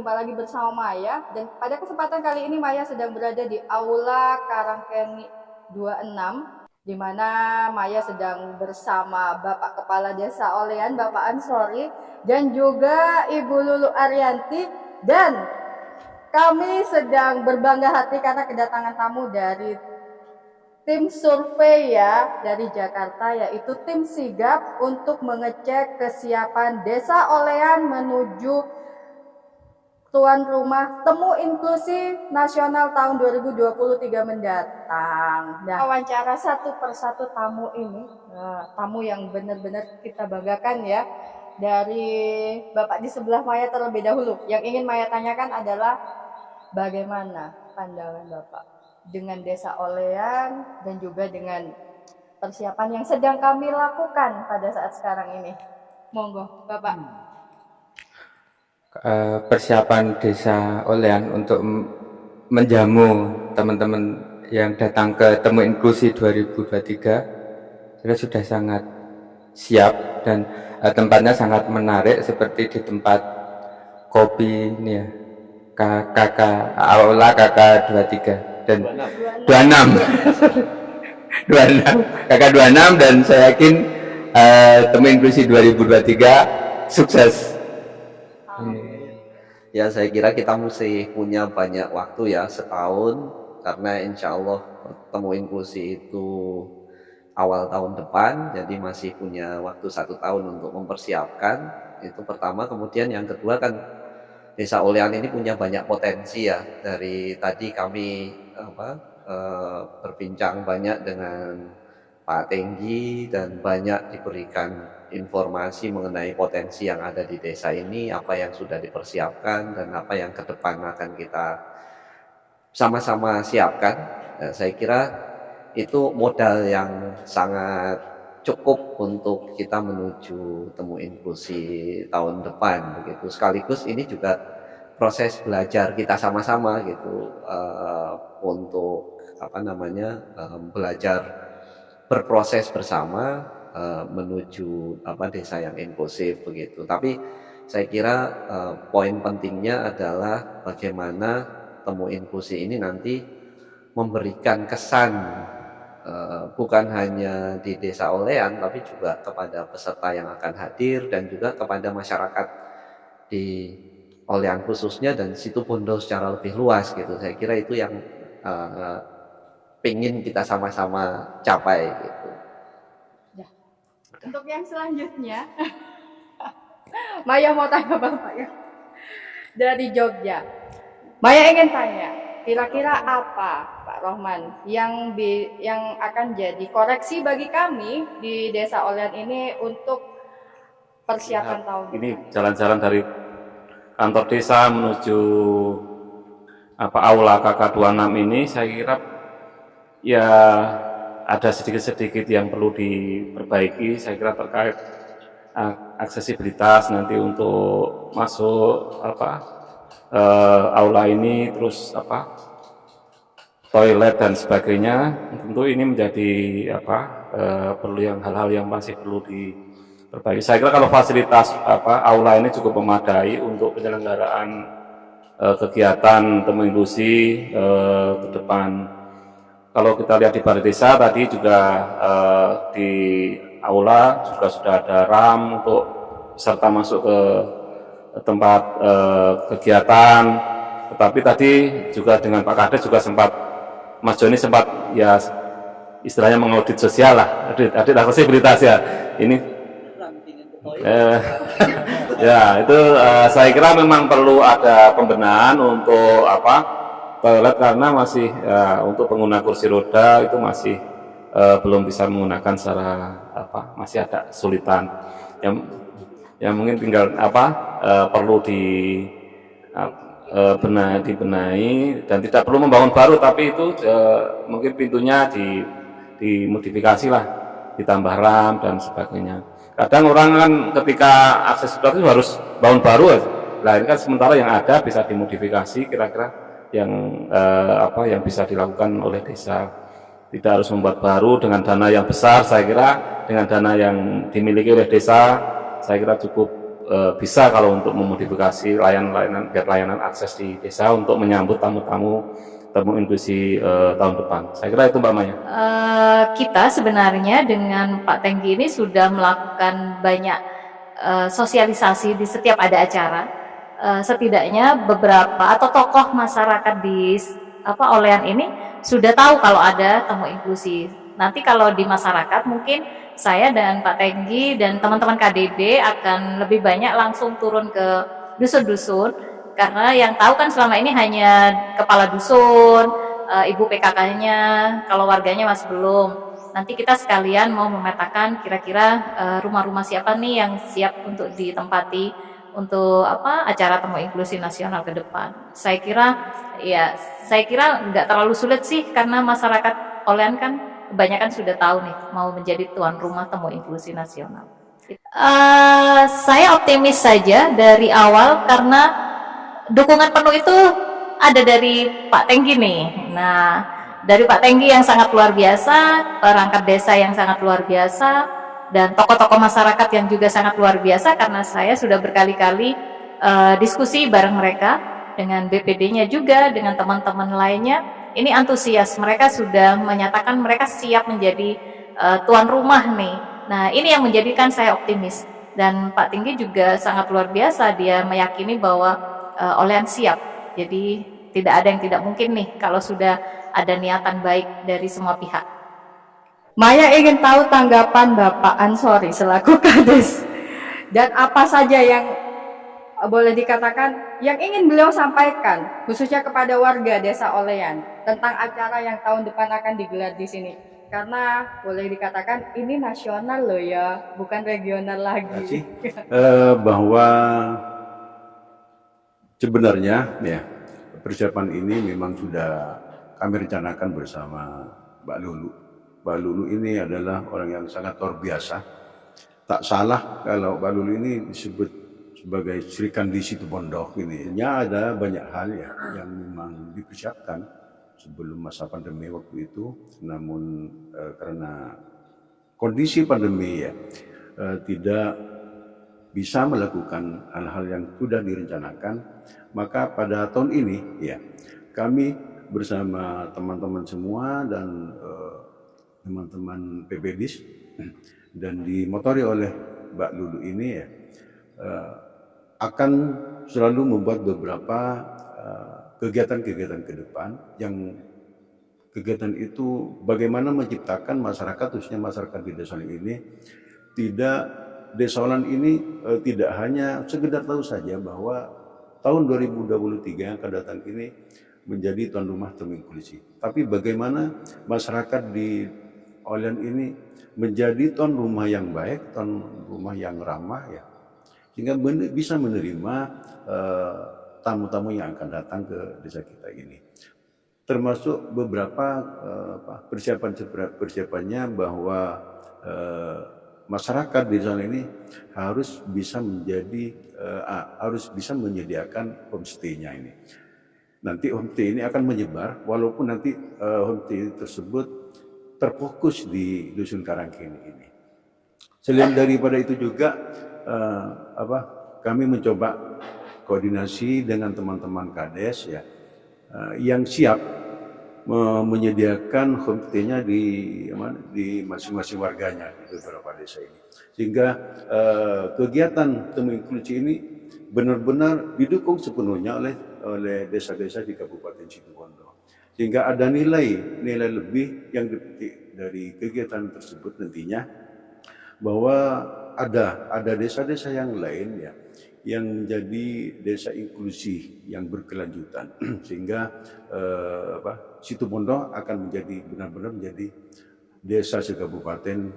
berjumpa lagi bersama Maya, dan pada kesempatan kali ini Maya sedang berada di Aula Karangkeni 26, di mana Maya sedang bersama Bapak Kepala Desa Olean, Bapak Ansori, dan juga Ibu Lulu Arianti, dan kami sedang berbangga hati karena kedatangan tamu dari tim survei ya dari Jakarta, yaitu tim sigap untuk mengecek kesiapan Desa Olean menuju tuan rumah Temu Inklusi Nasional tahun 2023 mendatang. Nah, wawancara satu persatu tamu ini, tamu yang benar-benar kita banggakan ya. Dari Bapak di sebelah Maya terlebih dahulu. Yang ingin Maya tanyakan adalah bagaimana pandangan Bapak dengan Desa Olean dan juga dengan persiapan yang sedang kami lakukan pada saat sekarang ini. Monggo, Bapak. Persiapan Desa Olean untuk menjamu teman-teman yang datang ke Temu Inklusi 2023 sudah sangat siap, dan tempatnya sangat menarik seperti di tempat kopi ini ya, Aula KK 23 dan 26 KK 26, dan saya yakin Temu Inklusi 2023 sukses. Ya, saya kira kita mesti punya banyak waktu ya, setahun, karena insya Allah Temu Inklusi itu awal tahun depan, jadi masih punya waktu 1 tahun untuk mempersiapkan. Itu pertama. Kemudian yang kedua kan, Desa Olean ini punya banyak potensi ya. Dari tadi kami berbincang banyak dengan Pak Tenggi, dan banyak diberikan informasi mengenai potensi yang ada di desa ini, apa yang sudah dipersiapkan dan apa yang ke depan akan kita sama-sama siapkan. Saya kira itu modal yang sangat cukup untuk kita menuju Temu Inklusi tahun depan begitu. Sekaligus ini juga proses belajar kita sama-sama gitu, untuk belajar berproses bersama menuju desa yang inklusif begitu. Tapi saya kira poin pentingnya adalah bagaimana Temu Inklusi ini nanti memberikan kesan bukan hanya di Desa Olean, tapi juga kepada peserta yang akan hadir dan juga kepada masyarakat di Olean khususnya dan Situbondo secara lebih luas gitu. Saya kira itu yang pengen kita sama-sama capai gitu. Ya. Untuk yang selanjutnya, Maya mau tanya Bapak ya, dari Jogja. Maya ingin tanya, kira-kira apa Pak Rohman yang akan jadi koreksi bagi kami di Desa Olean ini untuk persiapan tahun ini jalan-jalan dari kantor desa menuju Aula KK 26 ini, saya kira ya ada sedikit-sedikit yang perlu diperbaiki. Saya kira terkait aksesibilitas nanti untuk masuk aula ini, terus toilet dan sebagainya. Tentu ini menjadi perlu hal-hal yang masih perlu diperbaiki. Saya kira kalau fasilitas aula ini cukup memadai untuk penyelenggaraan kegiatan Temu Inklusi ke depan. Kalau kita lihat di balai desa tadi juga di aula juga sudah ada RAM untuk peserta masuk ke tempat kegiatan. Tetapi tadi juga dengan Pak Kades juga sempat, Mas Joni sempat ya istilahnya mengaudit sosial lah, audit aksesibilitas ya. Ini ya itu saya kira memang perlu ada pembenahan untuk toilet, karena masih untuk pengguna kursi roda itu masih belum bisa menggunakan secara masih ada kesulitan. Yang mungkin tinggal perlu dibenahi, dan tidak perlu membangun baru, tapi itu mungkin pintunya dimodifikasi lah, ditambah RAM dan sebagainya. Kadang orang kan ketika aksesibilitas itu harus bangun baru aja. Nah ini kan sementara yang ada bisa dimodifikasi, kira-kira yang bisa dilakukan oleh desa. Tidak harus membuat baru dengan dana yang besar. Saya kira dengan dana yang dimiliki oleh desa, saya kira cukup bisa kalau untuk memodifikasi layanan akses di desa untuk menyambut tamu-tamu temu inklusi tahun depan. Saya kira itu Mbak Maya. Kita sebenarnya dengan Pak Tenggi ini sudah melakukan banyak sosialisasi di setiap ada acara. Setidaknya beberapa atau tokoh masyarakat di Olean ini sudah tahu kalau ada temu inklusi. Nanti kalau di masyarakat mungkin saya dan Pak Tenggi dan teman-teman KDD akan lebih banyak langsung turun ke dusun-dusun, karena yang tahu kan selama ini hanya kepala dusun, ibu PKK-nya, kalau warganya masih belum. Nanti kita sekalian mau memetakan kira-kira rumah-rumah siapa nih yang siap untuk ditempati untuk acara temu inklusi nasional ke depan. Saya kira nggak terlalu sulit sih, karena masyarakat Olean kan kebanyakan sudah tahu nih mau menjadi tuan rumah temu inklusi nasional. Saya optimis saja dari awal karena dukungan penuh itu ada dari Pak Tenggi nih. Nah, dari Pak Tenggi yang sangat luar biasa, perangkat desa yang sangat luar biasa, dan tokoh-tokoh masyarakat yang juga sangat luar biasa, karena saya sudah berkali-kali diskusi bareng mereka, dengan BPD-nya juga, dengan teman-teman lainnya. Ini antusias, mereka sudah menyatakan mereka siap menjadi tuan rumah nih. Nah, ini yang menjadikan saya optimis. Dan Pak Tinggi juga sangat luar biasa, dia meyakini bahwa Olean siap. Jadi tidak ada yang tidak mungkin nih kalau sudah ada niatan baik dari semua pihak. Maya ingin tahu tanggapan Bapak Ansori selaku Kades, dan apa saja yang boleh dikatakan yang ingin beliau sampaikan khususnya kepada warga Desa Olean tentang acara yang tahun depan akan digelar di sini, karena boleh dikatakan ini nasional loh ya, bukan regional lagi. Bahwa sebenarnya ya persiapan ini memang sudah kami rencanakan bersama Mbak Lulu. Mbak Lulu ini adalah orang yang sangat luar biasa. Tak salah kalau Mbak Lulu ini disebut sebagai Sri Kandi Situbondo ini. Ada banyak hal ya yang memang dipersiapkan sebelum masa pandemi waktu itu. Namun karena kondisi pandemi ya tidak bisa melakukan hal-hal yang sudah direncanakan, maka pada tahun ini ya kami bersama teman-teman semua dan teman-teman PBDIS dan dimotori oleh Mbak Lulu ini ya akan selalu membuat beberapa kegiatan-kegiatan ke depan, yang kegiatan itu bagaimana menciptakan masyarakat, khususnya masyarakat di desa ini, desa Olean ini tidak hanya sekedar tahu saja bahwa tahun 2023 yang akan datang ini menjadi tuan rumah temu inklusi, tapi bagaimana masyarakat di Olean ini menjadi tuan rumah yang baik, tuan rumah yang ramah ya, sehingga bisa menerima tamu-tamu yang akan datang ke desa kita ini. Termasuk beberapa persiapannya bahwa masyarakat di sana ini harus bisa menyediakan homestay-nya ini. Nanti homestay ini akan menyebar, walaupun nanti homestay tersebut terfokus di Dusun Karangkeni ini. Selain daripada itu juga kami mencoba koordinasi dengan teman-teman Kades ya yang siap menyediakan homestay-nya di masing-masing warganya di beberapa desa ini. Sehingga kegiatan temu inklusi ini benar-benar didukung sepenuhnya oleh desa-desa di Kabupaten Situbondo. Sehingga ada nilai lebih yang dipetik dari kegiatan tersebut nantinya, bahwa ada desa-desa yang lain ya yang menjadi desa inklusi yang berkelanjutan, sehingga Situbondo akan benar-benar menjadi desa sekabupaten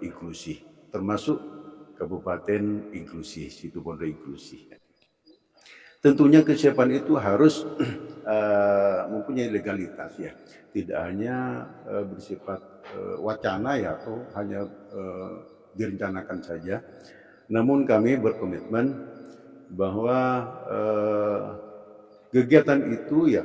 inklusi, termasuk Kabupaten Inklusi, Situbondo Inklusi. Tentunya kesiapan itu harus mempunyai legalitas ya, tidak hanya bersifat wacana ya atau hanya direncanakan saja. Namun kami berkomitmen bahwa kegiatan itu ya,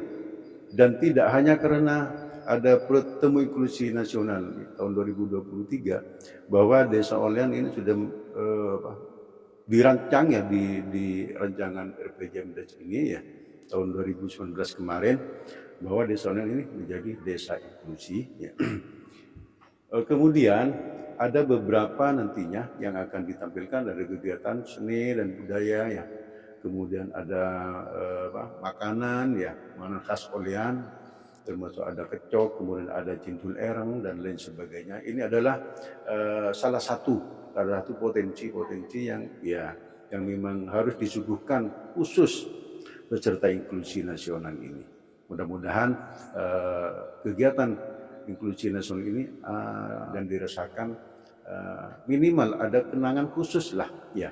dan tidak hanya karena ada temu inklusi nasional tahun 2023, bahwa Desa Olean ini sudah dirancang ya di rancangan RPJMDes ini ya tahun 2019 kemarin, bahwa desa online ini menjadi desa inklusi ya. Kemudian ada beberapa nantinya yang akan ditampilkan dari kegiatan seni dan budaya ya. Kemudian ada makanan ya, makanan khas Olean, termasuk ada kecok, kemudian ada cintul ereng dan lain sebagainya. Ini adalah salah satu potensi yang memang harus disuguhkan khusus peserta inklusi nasional ini. Mudah-mudahan kegiatan inklusi nasional ini dan dirasakan minimal ada kenangan khusus lah ya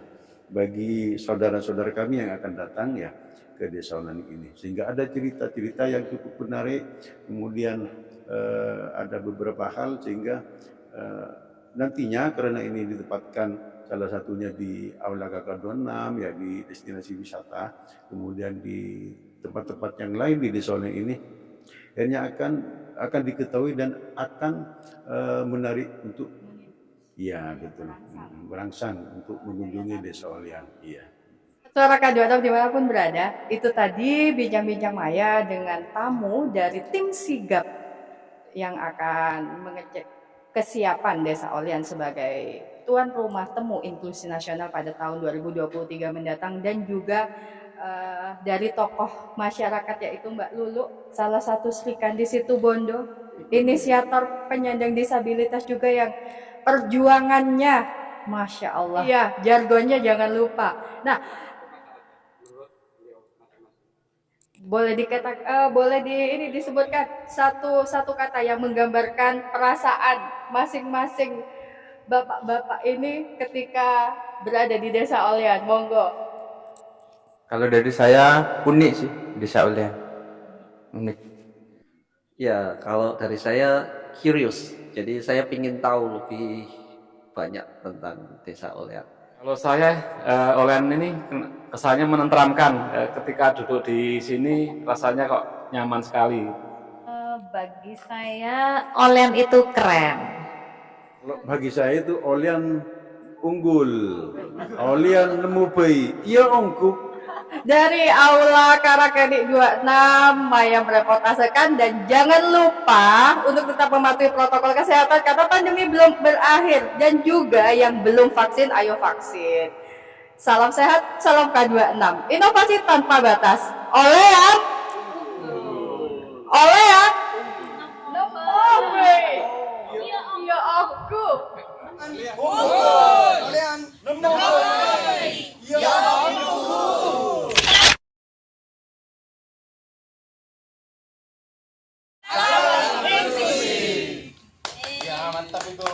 bagi saudara-saudara kami yang akan datang ya ke desa online ini, sehingga ada cerita-cerita yang cukup menarik. Kemudian ada beberapa hal sehingga nantinya karena ini ditempatkan salah satunya di Aula KK26 ya, di destinasi wisata, kemudian di tempat-tempat yang lain di desa online ini, akhirnya akan diketahui dan akan menarik untuk ya betul merangsang untuk mengunjungi desa Olean. Iya. Suara K26 dimanapun berada, itu tadi bincang-bincang Maya dengan tamu dari tim sigap yang akan mengecek kesiapan desa Olean sebagai tuan rumah temu inklusi nasional pada tahun 2023 mendatang, dan juga dari tokoh masyarakat yaitu Mbak Lulu, salah satu Sri Kandi Situbondo, inisiator penyandang disabilitas juga yang perjuangannya Masya Allah. Iya, jargonnya jangan lupa. Nah, boleh disebutkan satu kata yang menggambarkan perasaan masing-masing bapak-bapak ini ketika berada di desa Olean. Monggo. Kalau dari saya unik sih desa Olean. Unik. Ya, kalau dari saya curious. Jadi saya ingin tahu lebih banyak tentang desa Olean. Kalau saya Olean ini kesannya menenteramkan. Ketika duduk di sini rasanya kok nyaman sekali. Bagi saya Olean itu keren. Bagi saya itu Olean unggul, Olean nemu bayi, iya ongku. Dari Aula Karangkeni 26, Maya mereportasekan, dan jangan lupa untuk tetap mematuhi protokol kesehatan karena pandemi belum berakhir, dan juga yang belum vaksin, ayo vaksin. Salam sehat, salam K26. Inovasi tanpa batas. Olean. Olean. Iya aku. Olean. Iya aku. Ya, mantap itu.